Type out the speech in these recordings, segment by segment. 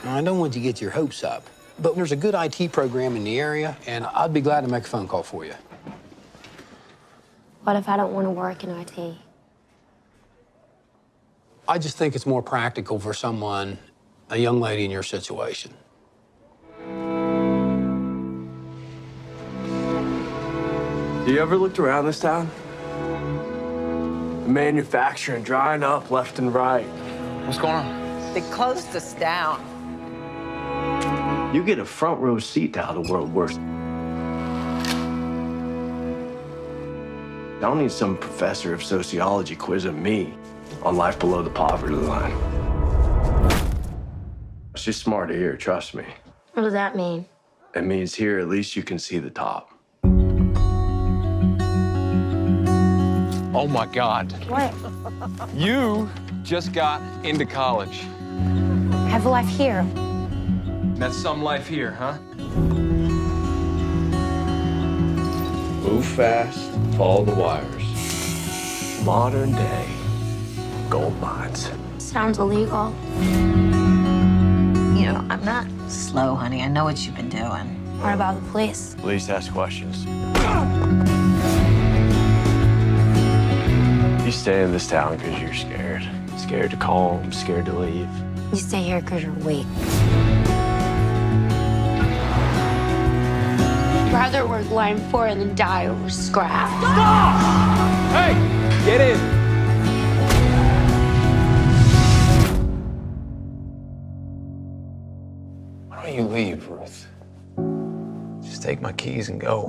I don't want you to get your hopes up, but there's a good IT program in the area, and I'd be glad to make a phone call for you. What if I don't want to work in IT? I just think it's more practical for someone, a young lady in your situation. You ever looked around this town? The manufacturing drying up left and right. What's going on? They closed us down. You get a front row seat to how the world works. I don't need some professor of sociology quizzing me on life below the poverty line. It's just smart to hear, trust me. What does that mean? It means here, at least you can see the top. Oh my God. What? You just got into college. Have a life here. That's some life here, huh? Move fast, follow the wires. Modern day gold mines. Sounds illegal. You know, I'm not slow, honey. I know what you've been doing. What about the police? Police ask questions. You stay in this town because you're scared. Scared to call them, scared to leave. You stay here because you're weak. Rather work line 4 than die over scrap. Stop! Hey, get in. Why don't you leave, Ruth? Just take my keys and go.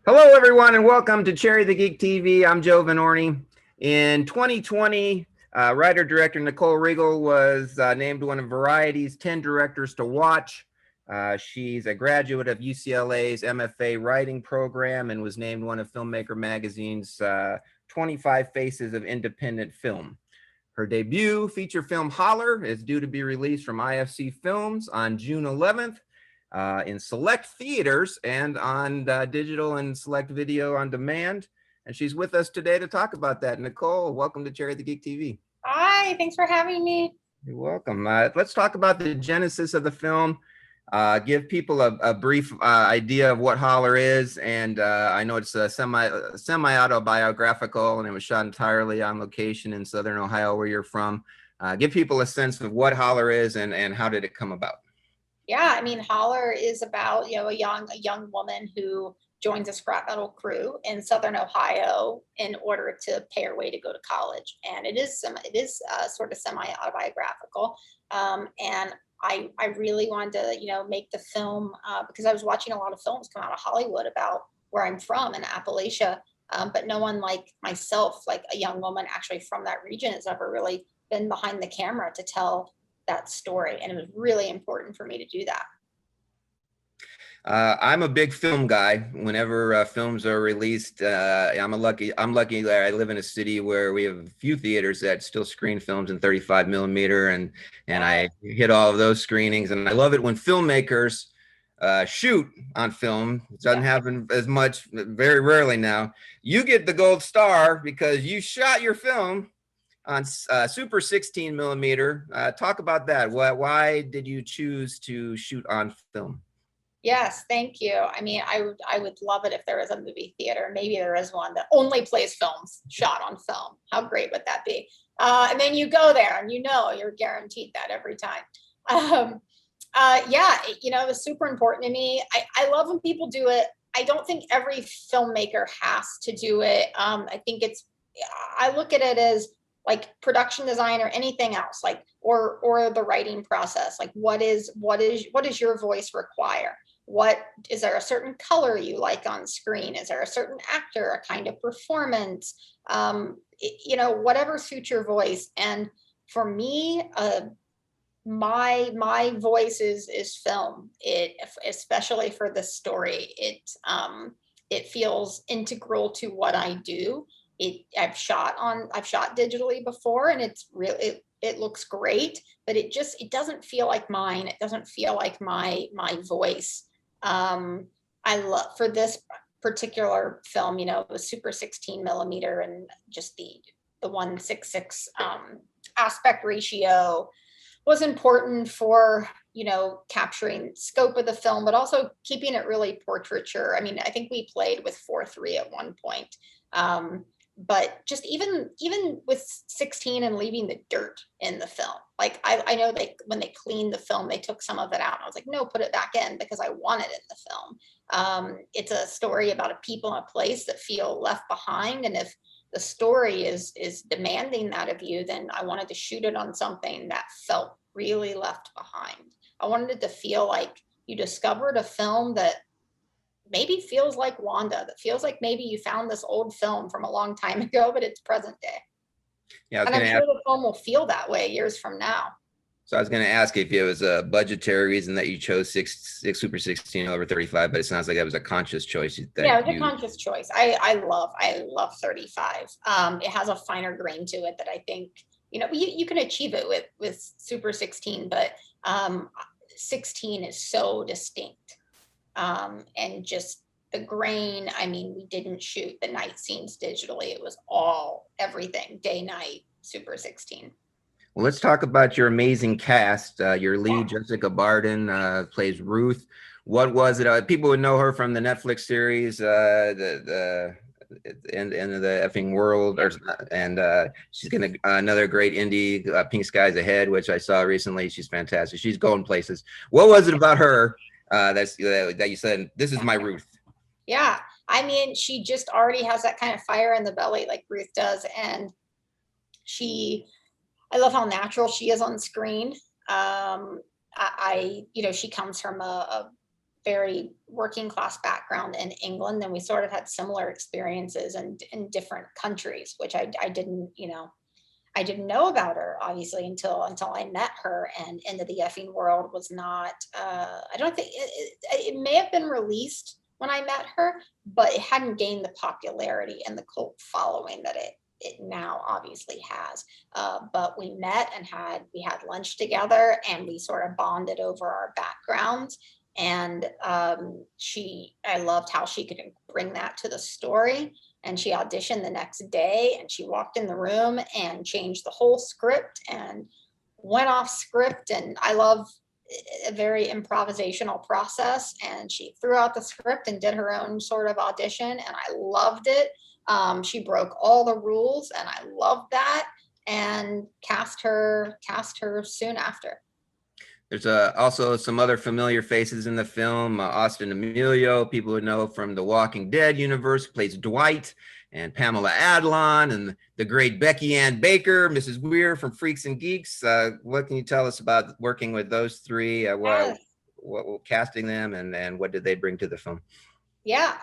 Hello, everyone, and welcome to Cherry the Geek TV. I'm Joe Vanourney. In 2020, writer-director Nicole Riegel was named one of Variety's 10 directors to watch. She's a graduate of UCLA's MFA writing program and was named one of Filmmaker Magazine's 25 Faces of Independent Film. Her debut feature film Holler is due to be released from IFC Films on June 11th. In select theaters and on digital and select video on demand. And she's with us today to talk about that. Nicole, welcome to Cherry the Geek TV. Hi, thanks for having me. You're welcome. Let's talk about the genesis of the film. Give people a brief idea of what Holler is. And I know it's a semi-autobiographical, and it was shot entirely on location in Southern Ohio, where you're from. Give people a sense of what Holler is and how did it come about? Yeah, I mean, Holler is about, you know, a young woman who joins a scrap metal crew in Southern Ohio in order to pay her way to go to college. And it is sort of semi-autobiographical. And I really wanted to, you know, make the film because I was watching a lot of films come out of Hollywood about where I'm from in Appalachia. But no one like myself, like a young woman actually from that region, has ever really been behind the camera to tell that story, and it was really important for me to do that. I'm a big film guy. Whenever films are released, I'm lucky that I live in a city where we have a few theaters that still screen films in 35 millimeter, and I hit all of those screenings. And I love it when filmmakers shoot on film. It doesn't happen as much, very rarely now. You get the gold star because you shot your film on Super 16 millimeter. Talk about that. Why did you choose to shoot on film? Yes, thank you. I mean, I would love it if there was a movie theater. Maybe there is one that only plays films shot on film. How great would that be? And then you go there and you know you're guaranteed that every time. Yeah, you know, it was super important to me. I love when people do it. I don't think every filmmaker has to do it. I think I look at it as like production design or anything else, like or the writing process. Like what does your voice require? Is there a certain color you like on screen? Is there a certain actor, a kind of performance? You know, whatever suits your voice. And for me, my voice is film. Especially for this story, it feels integral to what I do. I've shot digitally before, and it looks great, but it doesn't feel like mine. It doesn't feel like my voice. I love, for this particular film, you know, it was Super 16 millimeter, and just the 1:6:6 aspect ratio was important for, capturing scope of the film, but also keeping it really portraiture. I mean, I think we played with 4:3 at one point. But just even with 16 and leaving the dirt in the film, like I know when they cleaned the film, they took some of it out. And I was like, no, put it back in because I want it in the film. It's a story about a people and a place that feel left behind. And if the story is demanding that of you, then I wanted to shoot it on something that felt really left behind. I wanted it to feel like you discovered a film that maybe feels like Wanda, that feels like maybe you found this old film from a long time ago, but it's present day. Yeah, And I'm sure the film will feel that way years from now. So I was going to ask if it was a budgetary reason that you chose Super 16 over 35, but it sounds like that was a conscious choice. Yeah, it was a conscious choice. I love 35. It has a finer grain to it that I think, you can achieve it with Super 16, but 16 is so distinct. And just the grain, I mean, we didn't shoot the night scenes digitally. It was everything, day, night, Super 16. Well, let's talk about your amazing cast. Your lead, Jessica Barden, plays Ruth. What was it? People would know her from the Netflix series, the End of the Effing World, and she's gonna another great indie, Pink Skies Ahead, which I saw recently. She's fantastic. She's going places. What was it about her that you said, this is my Ruth? Yeah, I mean, she just already has that kind of fire in the belly like Ruth does, and I love how natural she is on screen. She comes from a very working class background in England, and we sort of had similar experiences in different countries, which I didn't know about her obviously until I met her. And End of the Effing World was not, I don't think it may have been released when I met her, but it hadn't gained the popularity and the cult following that it now obviously has. But we met and we had lunch together, and we sort of bonded over our backgrounds. And I loved how she could bring that to the story. And she auditioned the next day, and she walked in the room and changed the whole script and went off script. And I love a very improvisational process. And she threw out the script and did her own sort of audition, and I loved it. She broke all the rules, and I loved that, and cast her soon after. There's also some other familiar faces in the film. Austin Emilio, people would know from the Walking Dead universe, plays Dwight, and Pamela Adlon, and the great Becky Ann Baker, Mrs. Weir from Freaks and Geeks. What can you tell us about working with those three? What casting them, and what did they bring to the film? Yeah,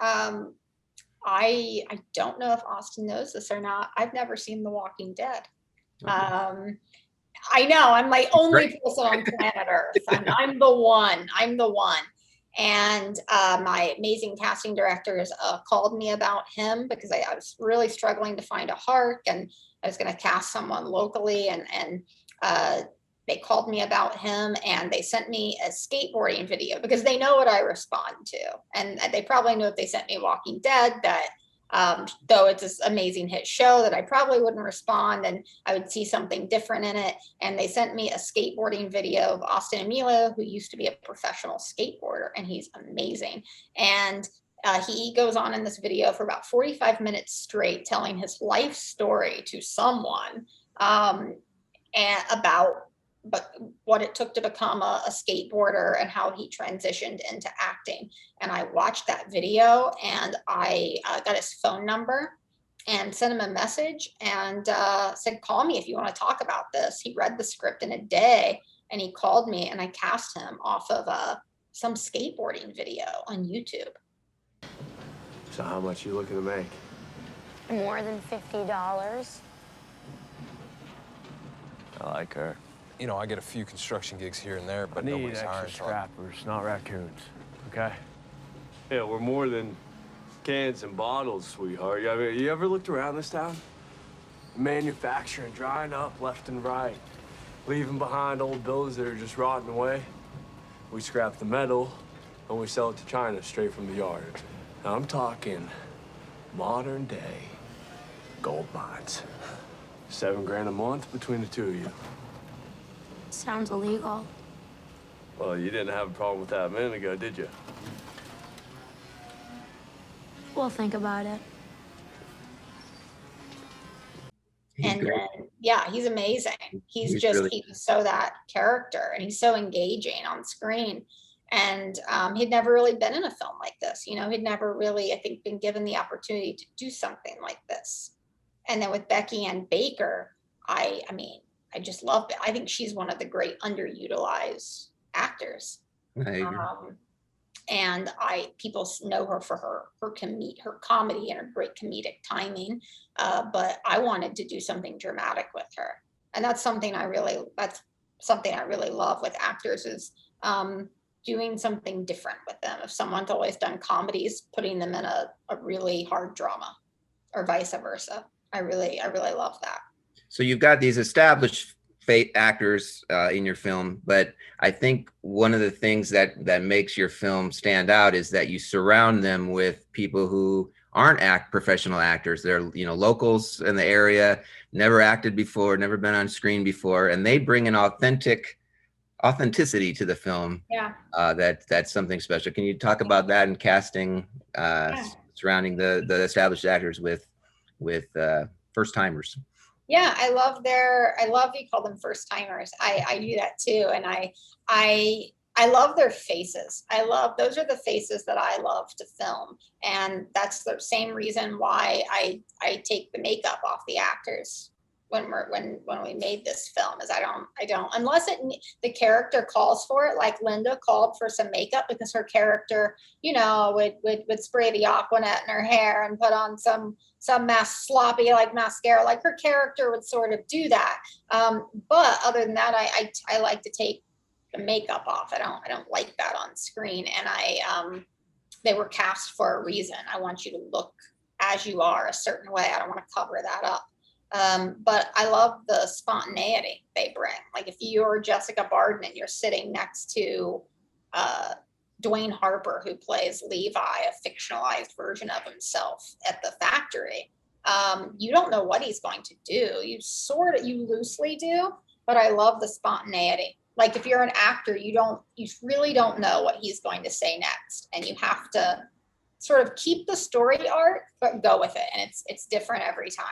I don't know if Austin knows this or not. I've never seen The Walking Dead. I know, I'm my only person on planet Earth. I'm the one. And my amazing casting directors called me about him because I was really struggling to find a Hark, and I was going to cast someone locally, and they called me about him, and they sent me a skateboarding video because they know what I respond to. And they probably knew if they sent me Walking Dead that though it's this amazing hit show, that I probably wouldn't respond and I would see something different in it. And they sent me a skateboarding video of Austin Emilio, who used to be a professional skateboarder, and he's amazing. And he goes on in this video for about 45 minutes straight, telling his life story to someone and about what it took to become a skateboarder and how he transitioned into acting. And I watched that video, and I got his phone number and sent him a message and said, call me if you want to talk about this. He read the script in a day, and he called me, and I cast him off of some skateboarding video on YouTube. So how much are you looking to make? More than $50. I like her. I get a few construction gigs here and there, but Need nobody's extra hiring. scrappers, not raccoons, okay? Yeah, we're more than cans and bottles, sweetheart. You ever looked around this town? Manufacturing drying up left and right, leaving behind old buildings that are just rotting away. We scrap the metal, and we sell it to China straight from the yard. Now, I'm talking modern day gold mines. $7 grand a month between the two of you. Sounds illegal. Well, you didn't have a problem with that a minute ago, did you? We'll think about it. He's And great. then, yeah, he's amazing. He's Really, he's so that character, and he's so engaging on screen. And he'd never really been in a film like this. You know, he'd never really, I think, been given the opportunity to do something like this. And then with Becky Ann Baker, I mean, I just love it. I think she's one of the great underutilized actors. I agree. And people know her for her comedy and her great comedic timing. But I wanted to do something dramatic with her, and that's something I really love with actors is doing something different with them. If someone's always done comedies, putting them in a really hard drama, or vice versa. I really love that. So you've got these established actors in your film, but I think one of the things that makes your film stand out is that you surround them with people who aren't professional actors. They're, you know, locals in the area, never acted before, never been on screen before, and they bring an authenticity to the film. Yeah. That's something special. Can you talk about that and casting surrounding the established actors with first timers? Yeah, I love you call them first timers. I do that too. And I love their faces. Those are the faces that I love to film. And that's the same reason why I take the makeup off the actors when we made this film, is I don't unless the character calls for it, like Linda called for some makeup because her character, you know, would spray the Aquanet in her hair and put on some sloppy like mascara, like her character would sort of do that. But other than that, I like to take the makeup off. I don't like that on screen. And they were cast for a reason. I want you to look as you are a certain way. I don't want to cover that up. But I love the spontaneity they bring. Like if you're Jessica Barden and you're sitting next to Dwayne Harper, who plays Levi, a fictionalized version of himself at the factory, you don't know what he's going to do. You loosely do, but I love the spontaneity. Like if you're an actor, you really don't know what he's going to say next, and you have to sort of keep the story arc, but go with it. And it's different every time.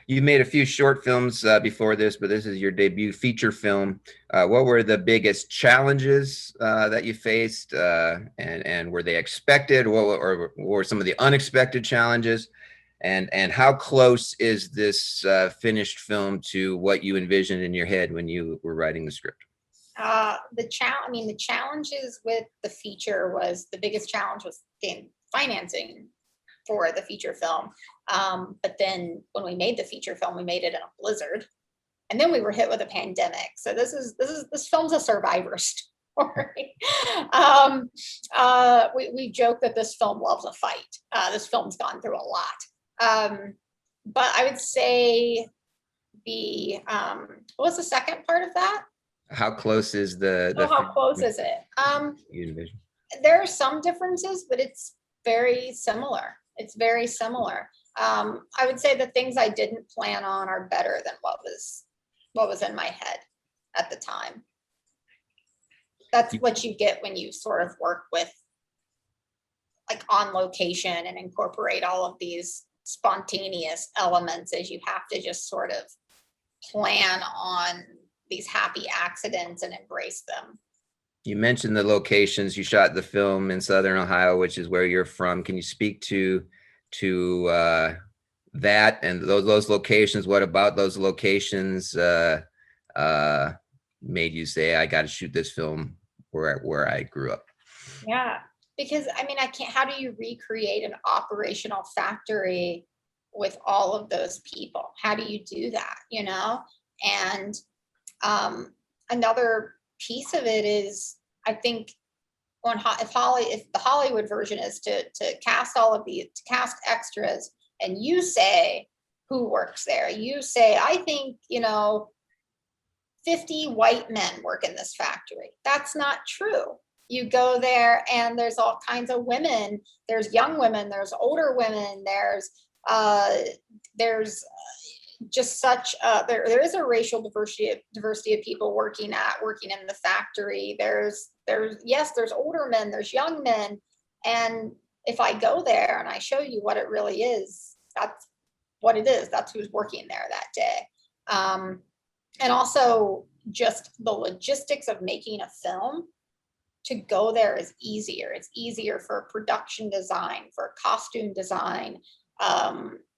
You made a few short films before this, but this is your debut feature film. What were the biggest challenges that you faced, and were they expected, or were some of the unexpected challenges? And how close is this finished film to what you envisioned in your head when you were writing the script? The challenges with the feature the biggest challenge was getting financing for the feature film. But then when we made the feature film, we made it in a blizzard, and then we were hit with a pandemic. So this film's a survivor story. We joke that this film loves a fight. This film's gone through a lot. But I would say what was the second part of that? How close is how close is it? You envision? There are some differences, but it's very similar. It's very similar. I would say the things I didn't plan on are better than what was in my head at the time. That's what you get when you sort of work with like on location and incorporate all of these spontaneous elements, as you have to just sort of plan on these happy accidents and embrace them. You mentioned the locations. You shot the film in Southern Ohio, which is where you're from. Can you speak to that and those locations? What about those locations made you say, I got to shoot this film where I grew up? Yeah, because I mean, how do you recreate an operational factory with all of those people? How do you do that, you know? And another piece of it is, I think if the Hollywood version is to cast cast extras, and you say who works there, you say, I think, 50 white men work in this factory. That's not true. You go there and there's all kinds of women. There's young women, there's older women, there's just such there is a racial diversity of people working in the factory. There's older men, there's young men, and if I go there and I show you what it really is, that's what it is. That's who's working there that day. And also just the logistics of making a film. To go there is easier. It's easier for production design, for costume design.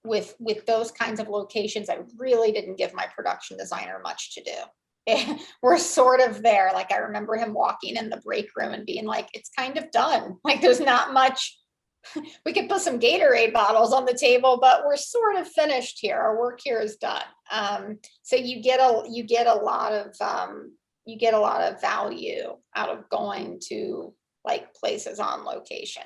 With those kinds of locations, I really didn't give my production designer much to do. We're sort of there. Like, I remember him walking in the break room and being like, it's kind of done. Like, there's not much. We could put some Gatorade bottles on the table, but we're sort of finished here. Our work here is done. So you get a lot of value out of going to like places on location.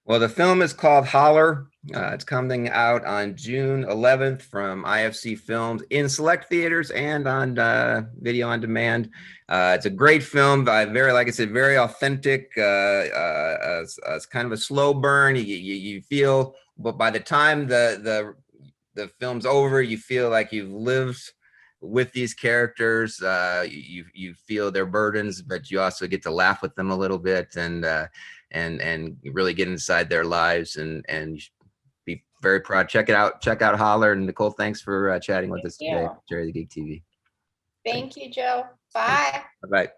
Well, the film is called Holler. It's coming out on June 11th from IFC Films in select theaters and on video on demand. It's a great film. Like I said, very authentic. It's kind of a slow burn. You feel, but by the time the film's over, you feel like you've lived with these characters. You feel their burdens, but you also get to laugh with them a little bit and really get inside their lives and be very proud. Check it out. Check out Holler. And Nicole, thanks for chatting with us today. Jerry the Geek TV. Thank you, Joe. Bye. Bye-bye.